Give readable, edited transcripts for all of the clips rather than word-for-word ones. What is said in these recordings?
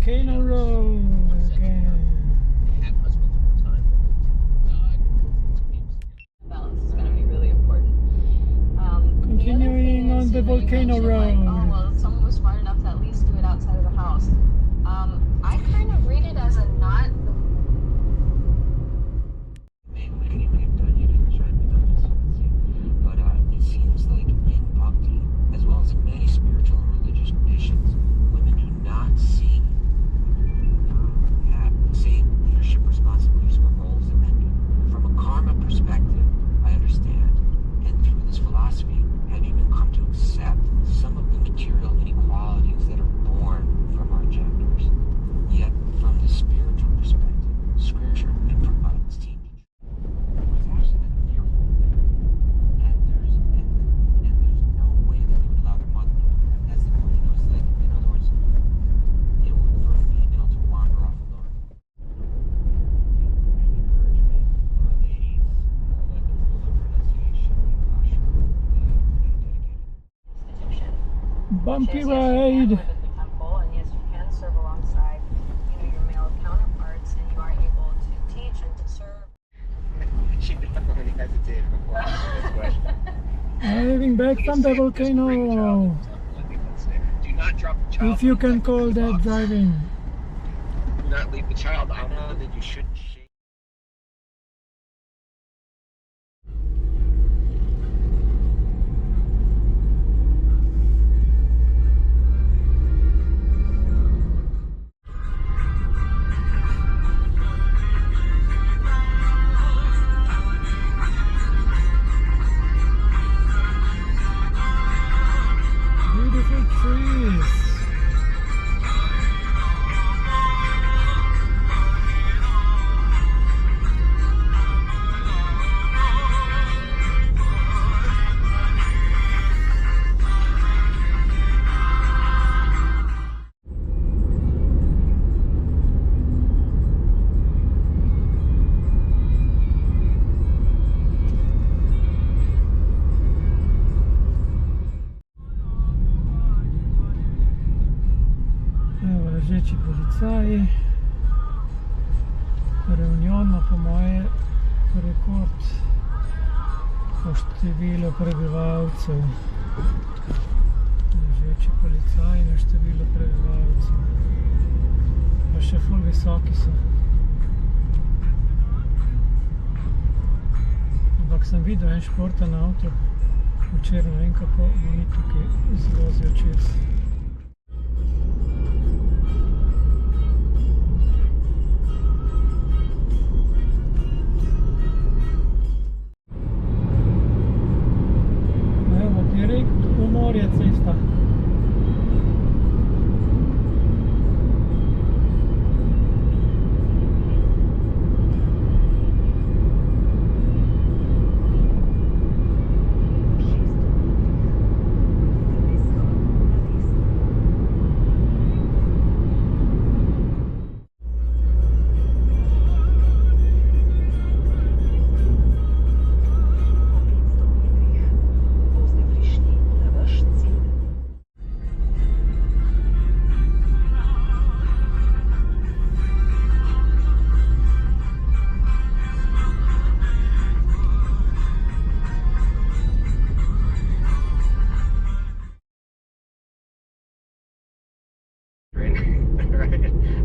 volcano road again. Balance is going to be really important. Continuing on the volcano road. Like, oh, well, someone was smart enough to at least do it outside of the house. I kind of read it as a not. But it seems like in Bhakti, as well as in many spiritual and religious traditions, women do not have the same leadership responsibilities or roles that men do. From a karma perspective, I understand, and through this philosophy, have even come to accept some of the material inequalities that are born from our genders. Yet, from the spiritual perspective, scripture and from God's teaching, it's actually like a fearful thing. And there's no way that they would allow their mother to do that. That's the point. It's like, in other words, it would for a female to wander off alone. Encouragement for ladies, like the rule of renunciation and caution, dedicated. Bumpy Yes, ride. you can live at the temple, and yes, you can serve alongside, your male counterparts, and you are able to teach and to serve. She definitely hesitated before asking this question. Arriving back from the volcano. Do not drop the child. If you can call that driving. Do not leave the child. I know that you shouldn't shake. Beautiful trees. Evo, ležeči policaji. Reunion ima po moje rekord po številu prebivalcev. Ležeči policaji na število prebivalcev. Pa še ful visoki so. Ampak sem videl en športen avto včeraj, ne vem kako oni tukaj zvozijo čez. Direkt v morje cesta.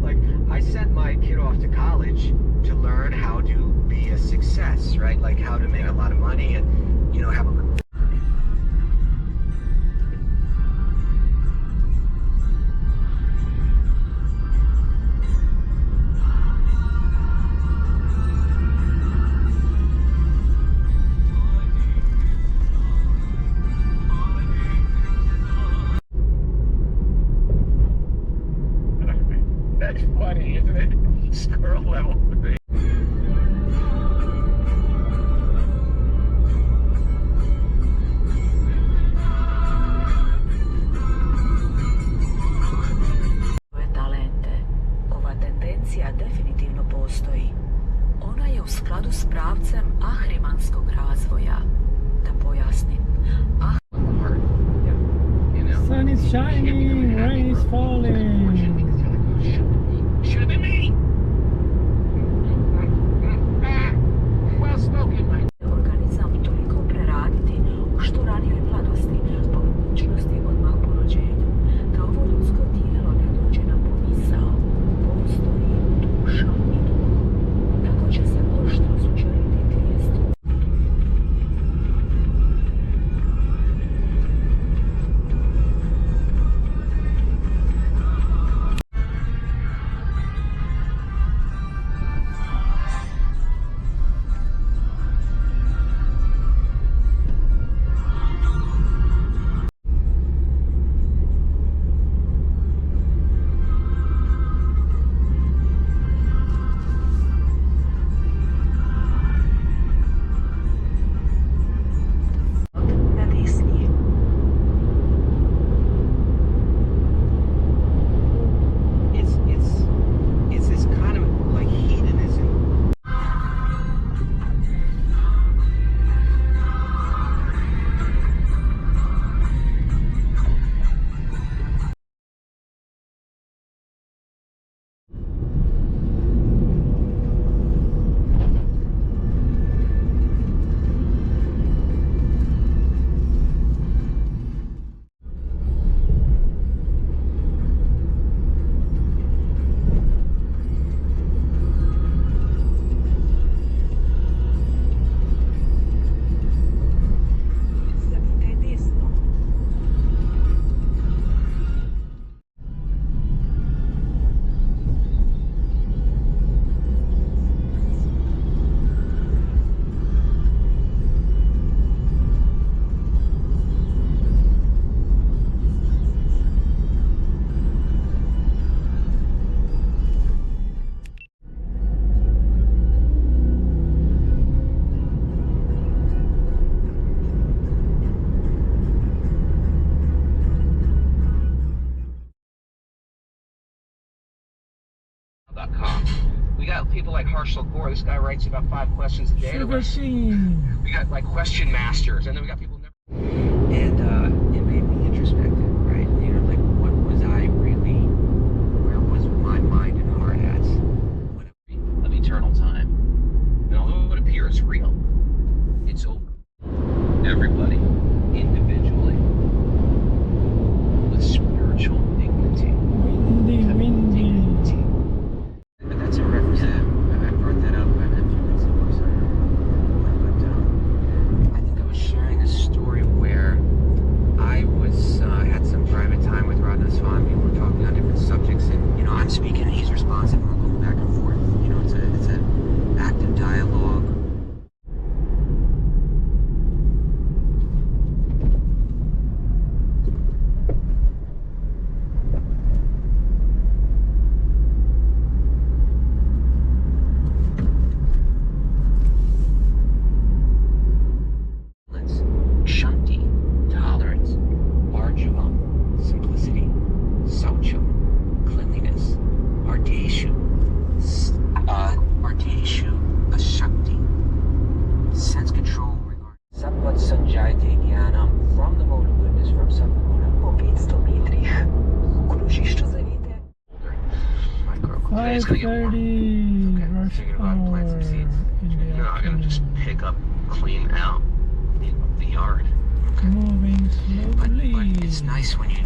Like, I sent my kid off to college to learn how to be a success, right? Like how to make a lot of money and, have a That's funny, isn't it? Squirrel level. Talente. Ova tendencija definitivno postoji. Ona je u skladu s pravcem ahrimanskog razvoja. Da pojasnim. Sun is shining, rain is falling. people like Harshal Kaur. This guy writes about 5 questions a day to Sugar us. cane. We got like question masters, and then we got people never. And it made me introspective, right? You know, like what was I really? Where was my mind and heart at? Of eternal time. And although it appears real, it's over. Everybody, individually, with spiritual dignity. Windy. And that's a reference. I brought that up a few weeks ago, sorry. But I think I was sharing a story where I had some private time with Radha Swami. We were talking on different subjects, and you know, I'm speaking and he's responsive, and we're going back and forth. You know, it's an active dialogue. Shanti, tolerance, arjavam, simplicity, saucham, cleanliness, ardeshu, ashakti, sense control regard. Satvat sanjayate jnanam, from the mode of goodness, from Sattva-guna. Po 500 metrih u kružišču zavijte. Today it's gonna get warm. 5:30. Okay, Rush figured about plant some hour seeds. in the No, I'm gonna just afternoon. pick up, clean out the yard. Okay. Moving But slowly. it's nice when you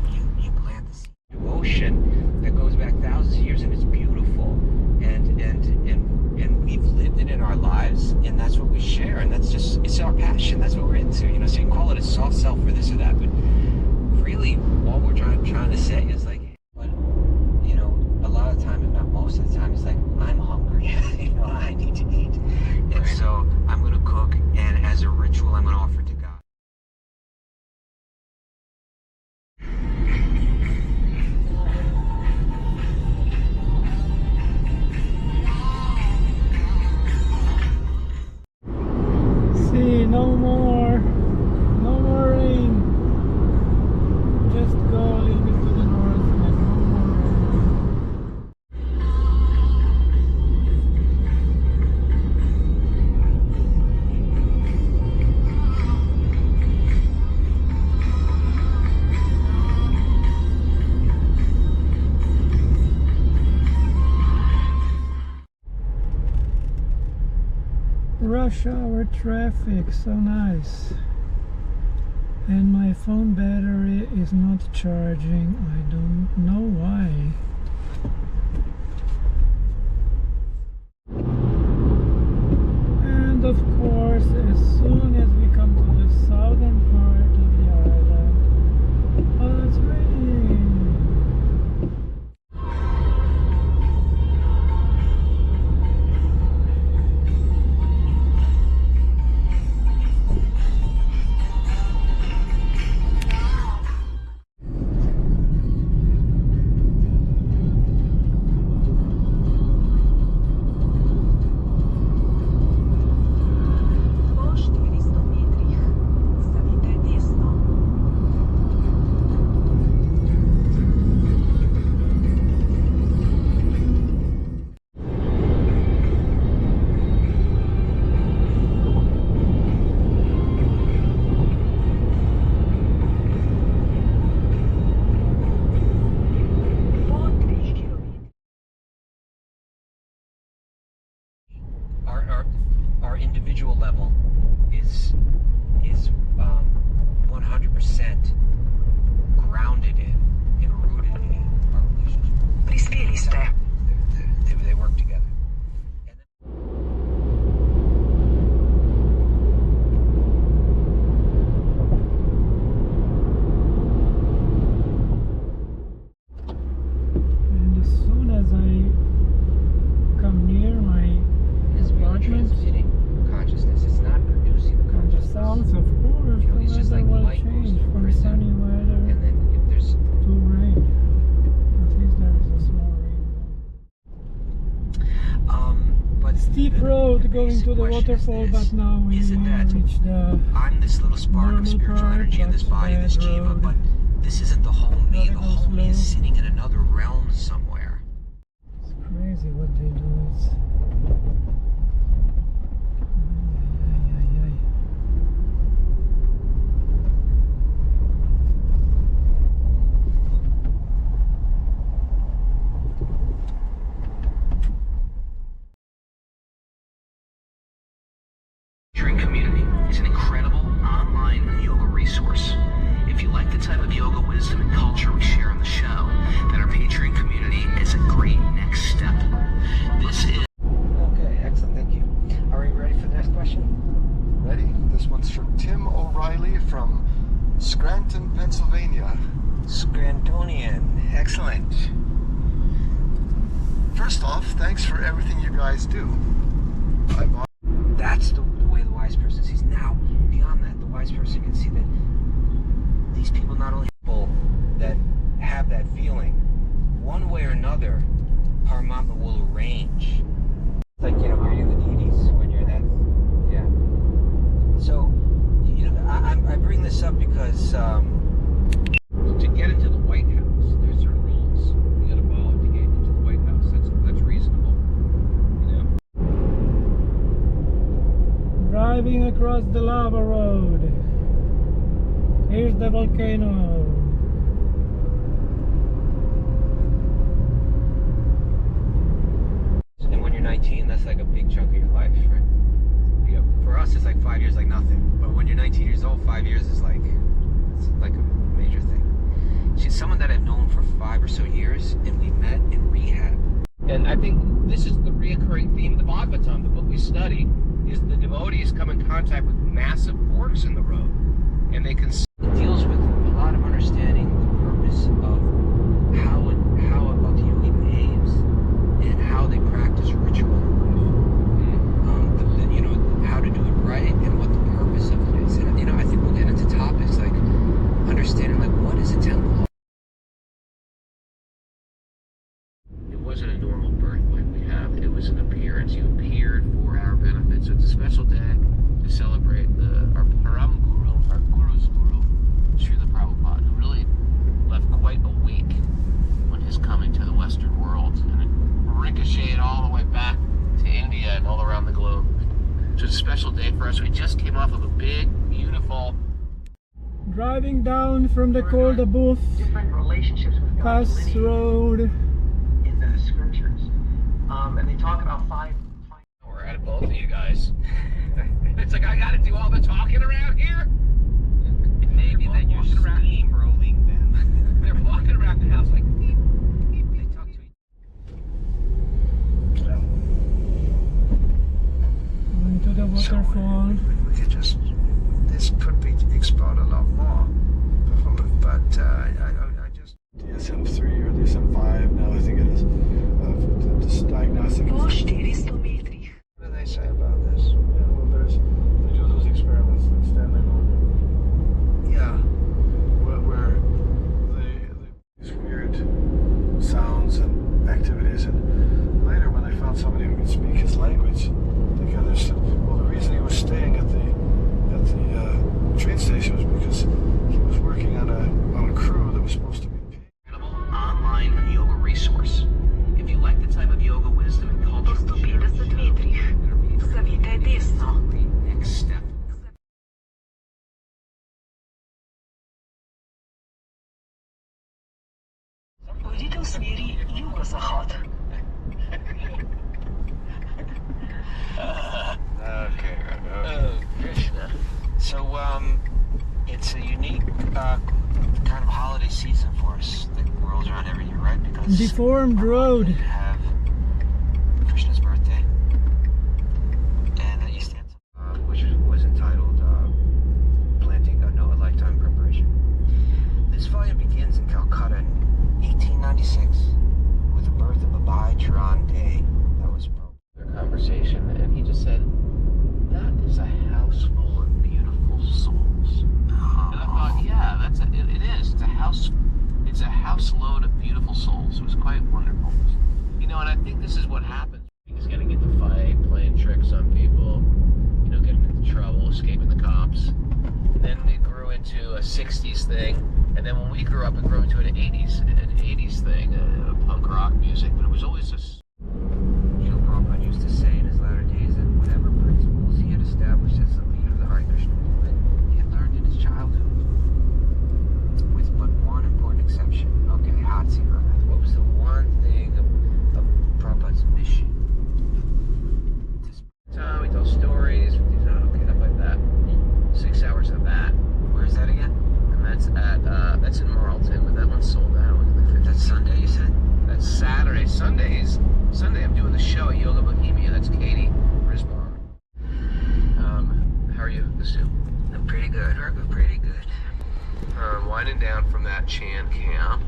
plant the seed. Ocean that goes back thousands of years, and it's beautiful, and we've lived it in our lives, and that's what we share, and it's our passion. That's what we're into, you know. So you can call it a soft sell for this or that, but really, all we're trying to say is like, but you know, a lot of the time, if not most of the time, it's like I'm hungry. You know, I need to eat, and so I'm gonna cook, and as a ritual, I'm gonna offer it to God. See, no more rain. Just go a little bit to the north and no more rain. Rush hour traffic, so nice. And my phone battery is not charging. I don't know why. And of course, as soon as we come to the southern part of the island, oh, it's raining. Po 400 metrih zavijte desno. Po 3 kilometri. Our individual level is 100% grounded in and rooted in our relationship. Prispjeli ste. They work together. And then, And as soon as I come near my it's really apartment, transmitting consciousness. It's not producing the on the consciousness. south, of course, You know, the it's just weather like will light goes change through from prism. sunny weather And then if there's to rain. At least there is a small rain. but Steep the road going basic to the question is waterfall, this. but now we Isn't that reach the I'm this little spark of normal spiritual part, energy in this that's body, this bad jiva, road. but this isn't the whole me. Gotta The go whole me is slow. sitting in another realm somewhere. It's crazy. crazy what they do. It's ay, ay, ay, ay. Drink Community is an incredible online yoga resource. If you like the type of yoga wisdom and culture we share on the show, then our Patreon community is a great next step. This is... Okay, excellent, thank you. Are we ready for the next question? Ready? This one's from Tim O'Reilly from Scranton, Pennsylvania. Scrantonian, excellent. First off, thanks for everything you guys do. I bought That's the way the wise person sees. Now, beyond that, the wise person can see that these people not only people that have that feeling, one way or another, Paramatma will arrange. It's like, greeting the deities when you're that, yeah. So, I bring this up because to get into the White House, there's certain rules you got to follow to get into the White House. That's reasonable, Driving across the lava road. Here's the volcano. And when you're 19, that's like a big chunk of your life, right? Yeah. For us, it's like 5 years, like nothing. But when you're 19 years old, 5 years is like, it's like a major thing. She's someone that I've known for 5 or so years, and we met in rehab. And I think this is the reoccurring theme of the Bhagavatam, the book we study, is the devotees come in contact with massive forks in the road. And they can... It deals with a lot of understanding the purpose of how a bhakti yogi behaves and how they practice ritual in life. How to do it right and what the purpose of it is. And I think we'll get into topics like understanding like what is a temple. It wasn't a normal birth like we have. It was an appearance. You appeared for our benefit. So it's a special day to celebrate our Param Guru, our Guru's Guru, Srila Prabhupada, who really left quite a wake when his coming to the Western world. And it ricocheted all the way back to India and all around the globe. So it's a special day for us. We just came off of a big, beautiful... Driving down from the cold above different relationships with God pass road. in the scriptures. And they talk about five. We're at both of you guys. It's like I gotta do all the talking around here. Maybe then you're steamrolling them. They're walking around the house like beep, beep, beep. They talk to each Going to the waterfall. we could just, this could be explored a lot more, but I just DSM-3 or DSM-5 now I think it is, this diagnostic. Po 400 metri. What do they say about this? Yeah, well, they do those experiments that Stanley Milgram. Yeah, where these weird sounds and activities, and later when they found somebody who could speak his language, they understood. Well, the reason he was staying at the train station was because he was working on a crew that was supposed to be paid. Incredible online yoga resource. If you like the type of yoga wisdom and culture Po we share on the 150 show, metri. then our Patreon Zavijte community is a desno. great next step. Pojdite u smjeri jugozahod. Okay. Oh, Krishna. So, it's a unique kind of holiday season for us that rolls around every year, right? Because Deformed road. you have Krishna's birthday, and that East End, which was entitled A Lifetime Preparation. This volume begins in Calcutta in 1896 with the birth of Abai Charan Day. That was Their conversation, and he just said, "That is a house full of beautiful souls." And I thought, yeah, it is. It's a house load of beautiful souls. It was quite wonderful. And I think this is what happens. He's gonna get to fight, playing tricks on people, getting into trouble, escaping the cops. And then it grew into a 60s thing, and then when we grew up, it grew into an 80s thing, punk rock music. But it was always winding down from that Chan camp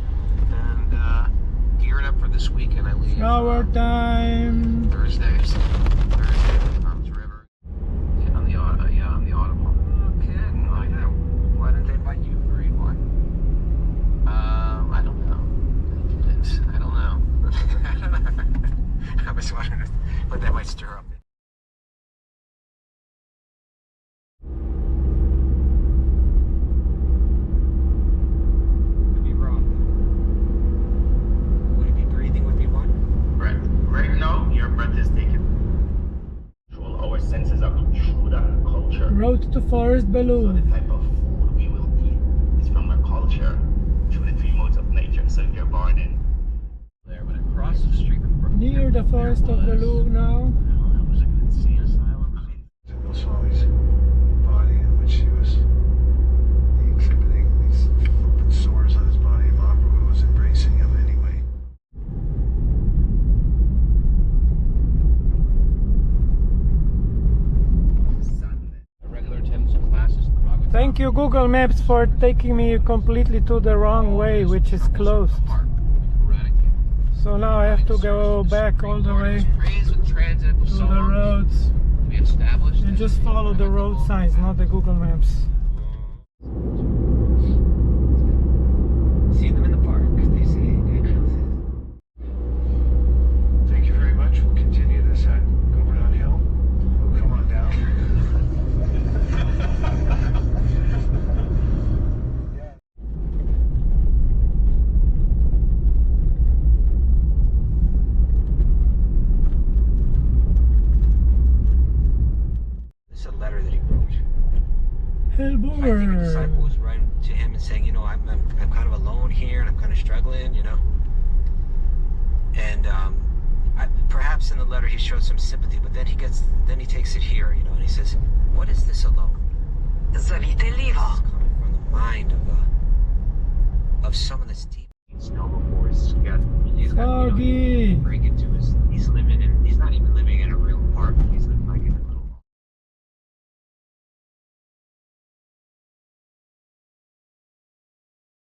and gearing up for this weekend. I leave Shower time. Thursday to Tom's River. Yeah, on the Audible. Okay, like that. Why didn't they invite you to read one? I don't know. I don't know. I was wondering what that might stir up. Could be wrong. Would it be breathing would be one? Right now, your breath is taken. Our senses are through that culture. Road to Forest So the Balloon. type of food we will eat is from our culture through the three modes of nature. So if you're born in There, but across the street from Near the Forest of Balloon now. That was like an insane asylum. Swami's body, in which he was exhibiting these open sores on his body. Mahaprabhu was embracing him anyway. Regular attendance of classes. Thank you Google Maps for taking me completely to the wrong way, which is closed. So now I have to go back all the way to the roads and just follow the road signs, not the Google Maps. See them in the park, they say. Thank you very much. We'll continue this at Governor Hill. We'll come on down. This is a letter that he wrote. I think a Hellboy. disciple was writing to him and saying, you know, I'm kind of alone here and I'm kind of struggling, you know. And perhaps in the letter he showed some sympathy, but then he takes it here, you know, and he says, what is this alone? Zavite This livo. is coming from the mind of someone that's deep. snowboards, you got Foggy.